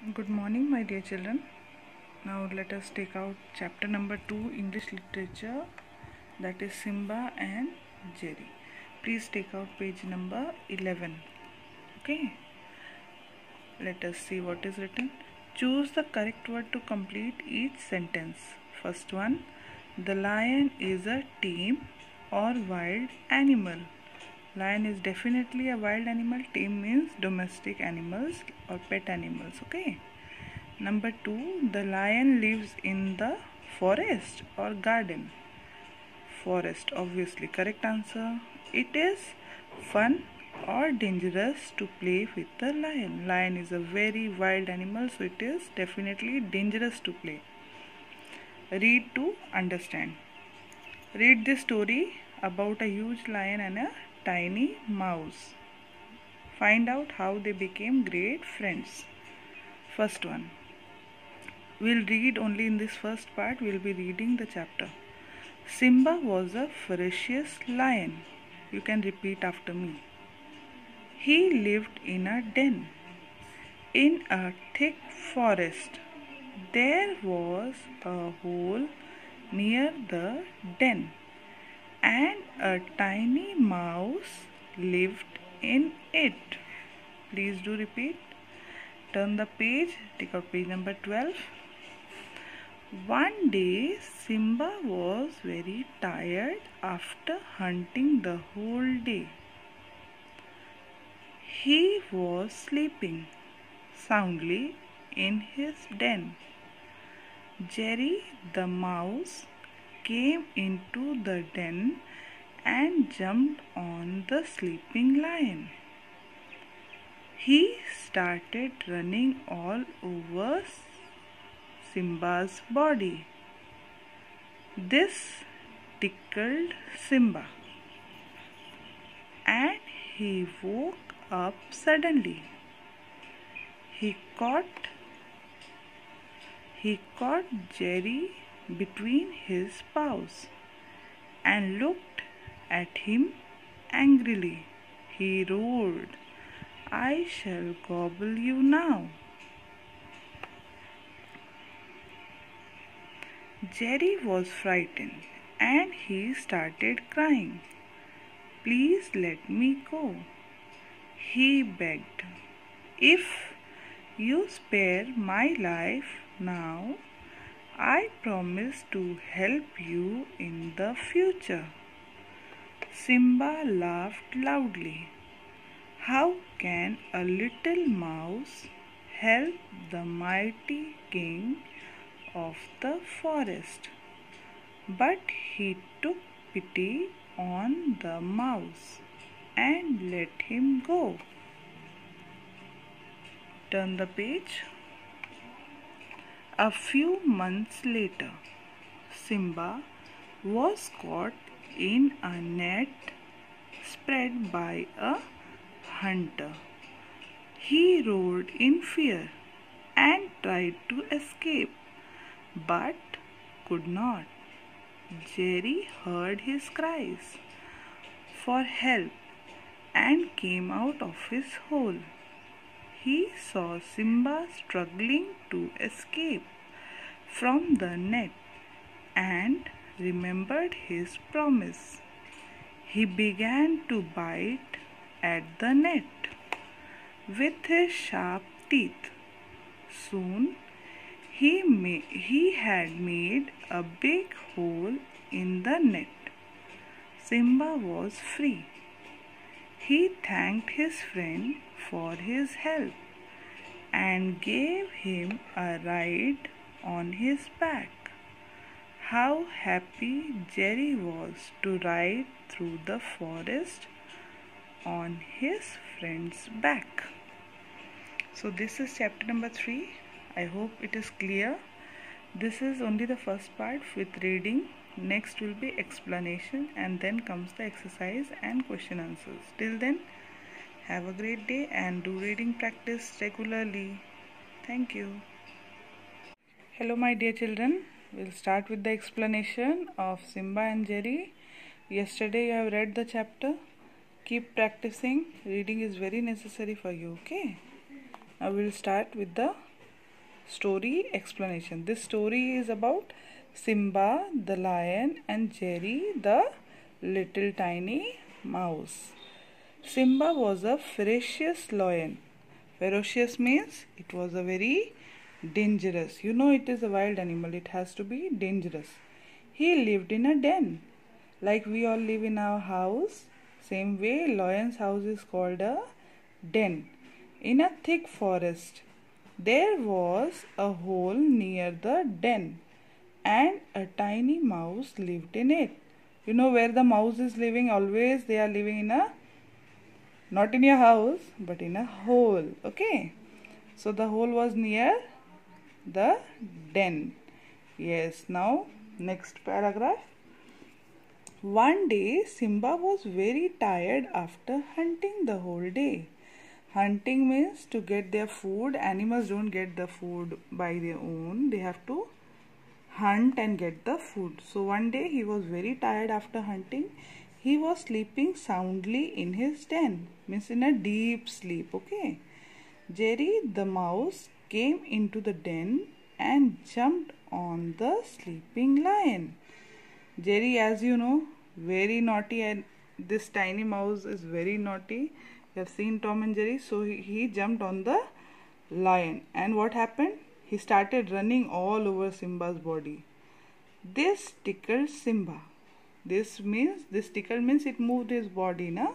Good morning, my dear children. Now let us take out chapter number 2, English literature, that is Simba and Jerry. Please take out page number 11. Okay. Let us see what is written. Choose the correct word to complete each sentence. First one, the lion is a tame or wild animal. Lion is definitely a wild animal. Tame means domestic animals or pet animals. Okay. Number 2, the lion lives in the forest or garden. Forest, obviously. Correct answer. It is fun or dangerous to play with the lion. Lion is a very wild animal, so it is definitely dangerous to play. Read to understand. Read this story about a huge lion and a tiny mouse. Find out how they became great friends. First one. We'll read only in this first part. We'll be reading the chapter. Simba was a ferocious lion. You can repeat after me. He lived in a den in a thick forest. There was a hole near the den, and a tiny mouse lived in it. Please do repeat. Turn the page. Take out page number 12. One day, Simba was very tired after hunting the whole day. He was sleeping soundly in his den. Jerry the mouse came into the den and jumped on the sleeping lion. He started running all over Simba's body. This tickled Simba, and he woke up suddenly. He caught Jerry between his paws and looked at him angrily. He roared, "I shall gobble you now." Jerry was frightened and he started crying. "Please let me go," he begged. "If you spare my life now, I promise to help you in the future." Simba laughed loudly. How can a little mouse help the mighty king of the forest? But he took pity on the mouse and let him go. Turn the page. A few months later, Simba was caught in a net spread by a hunter. He roared in fear and tried to escape, but could not. Jerry heard his cries for help and came out of his hole. He saw Simba struggling to escape from the net and remembered his promise. He began to bite at the net with his sharp teeth. Soon he had made a big hole in the net. Simba was free. He thanked his friend for his help and gave him a ride on his back. How happy Jerry was to ride through the forest on his friend's back. So this is chapter number 3. I hope it is clear. This is only the first part with reading. Next will be explanation, and then comes the exercise and question answers. Till then, have a great day and do reading practice regularly. Thank you. Hello my dear children. We'll start with the explanation of Simba and Jerry. Yesterday you have read the chapter. Keep practicing. Reading is very necessary for you. Okay. Now we'll start with the Story explanation. This story is about Simba the lion and Jerry the little tiny mouse. Simba was a ferocious lion. Ferocious means it was a very dangerous. You know, it is a wild animal. It has to be dangerous. He lived in a den. Like we all live in our house. Same way, lion's house is called a den. In a thick forest, there was a hole near the den, and a tiny mouse lived in it. You know where the mouse is living? Always they are living in a, not in your house, but in a hole. Okay. So the hole was near the den. Yes. Now next paragraph. One day Simba was very tired after hunting the whole day. Hunting means to get their food. Animals don't get the food by their own. They have to hunt and get the food. So one day he was very tired after hunting. He was sleeping soundly in his den. Means in a deep sleep. Okay. Jerry the mouse came into the den and jumped on the sleeping lion. Jerry, as you know, very naughty, and this tiny mouse is very naughty. You have seen Tom and Jerry. So he jumped on the lion. And what happened? He started running all over Simba's body. This tickled Simba. This tickled means it moved his body, na?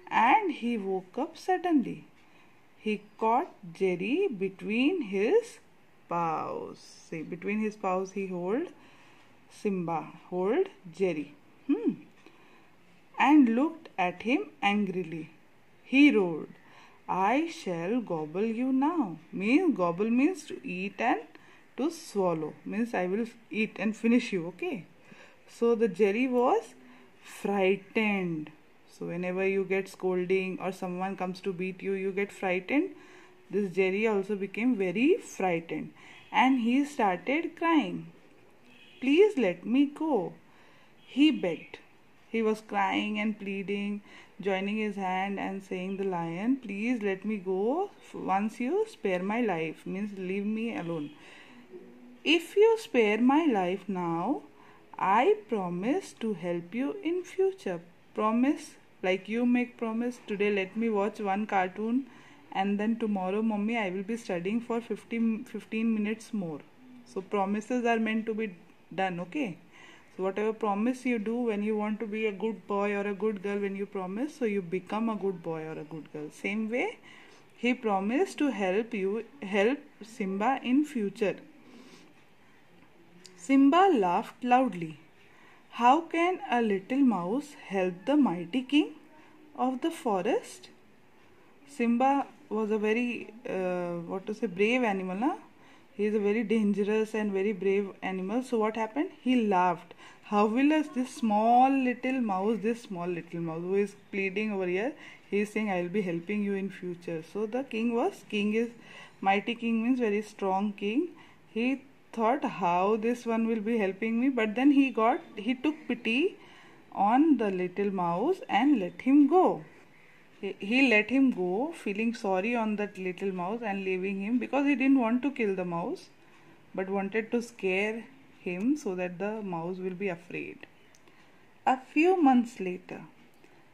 And he woke up suddenly. He caught Jerry between his paws. See, between his paws he hold Jerry. And looked at him angrily. He roared, I shall gobble you now. Means gobble means to eat and to swallow. Means I will eat and finish you. Okay. So the Jerry was frightened. So whenever you get scolding or someone comes to beat you, you get frightened. This Jerry also became very frightened. And he started crying. Please let me go. He begged. He was crying and pleading, joining his hand and saying the lion, please let me go once you spare my life. Means leave me alone. If you spare my life now, I promise to help you in future. Promise, like you make promise. Today let me watch one cartoon and then tomorrow, mommy, I will be studying for 15 minutes more. So promises are meant to be done, okay? So whatever promise you do when you want to be a good boy or a good girl, when you promise, so you become a good boy or a good girl. Same way, he promised to help Simba in future. Simba laughed loudly. How can a little mouse help the mighty king of the forest? Simba was a very, brave animal, na? He is a very dangerous and very brave animal. So what happened? He laughed. How will this small little mouse who is pleading over here, he is saying, I will be helping you in future. So the mighty king means very strong king. He thought how this one will be helping me, but then he took pity on the little mouse and let him go. He let him go, feeling sorry on that little mouse and leaving him because he didn't want to kill the mouse but wanted to scare him so that the mouse will be afraid. A few months later,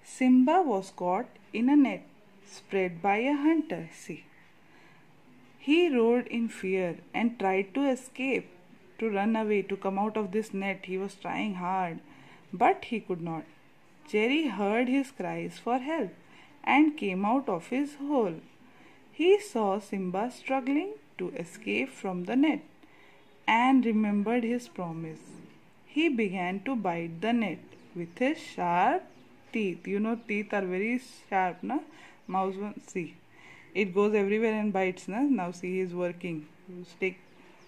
Simba was caught in a net spread by a hunter. See, he roared in fear and tried to escape, to run away, to come out of this net. He was trying hard, but he could not. Jerry heard his cries for help and came out of his hole. He saw Simba struggling to escape from the net and remembered his promise. He began to bite the net with his sharp teeth. You know, teeth are very sharp, na? Mouse one, see, it goes everywhere and bites, na? Now see, he is working. Stick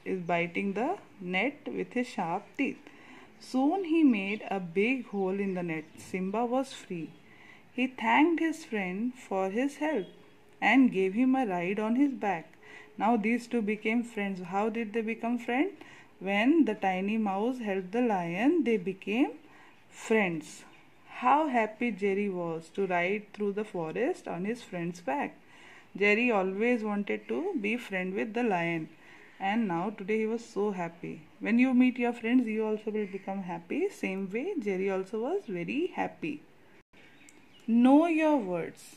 is biting the net with his sharp teeth. Soon he made a big hole in the net. Simba was free. He thanked his friend for his help and gave him a ride on his back. Now these two became friends. How did they become friends? When the tiny mouse helped the lion, they became friends. How happy Jerry was to ride through the forest on his friend's back. Jerry always wanted to be friend with the lion. and now today he was so happy. When you meet your friends, you also will become happy. Same way, Jerry also was very happy. Know your words.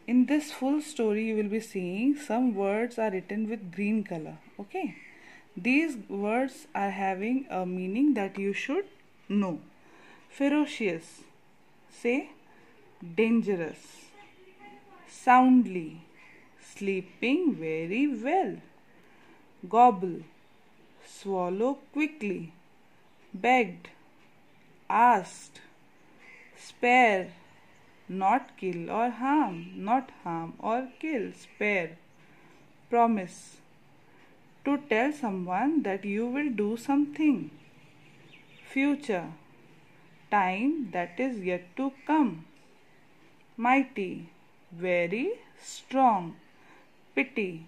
In this full story, you will be seeing some words are written with green color. Okay. These words are having a meaning that you should know. Ferocious. Say dangerous. Soundly. Sleeping very well. Gobble. Swallow quickly. Begged. Asked. Spare. Not kill or harm. Not harm or kill. Spare. Promise. To tell someone that you will do something. Future. Time that is yet to come. Mighty. Very strong. Pity.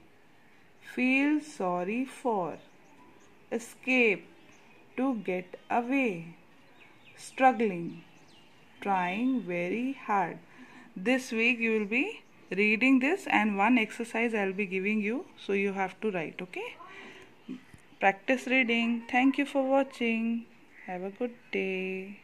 Feel sorry for. Escape. To get away. Struggling. Trying very hard. This week you will be reading this and one exercise I will be giving you, so you have to write. Okay, practice reading. Thank you for watching. Have a good day.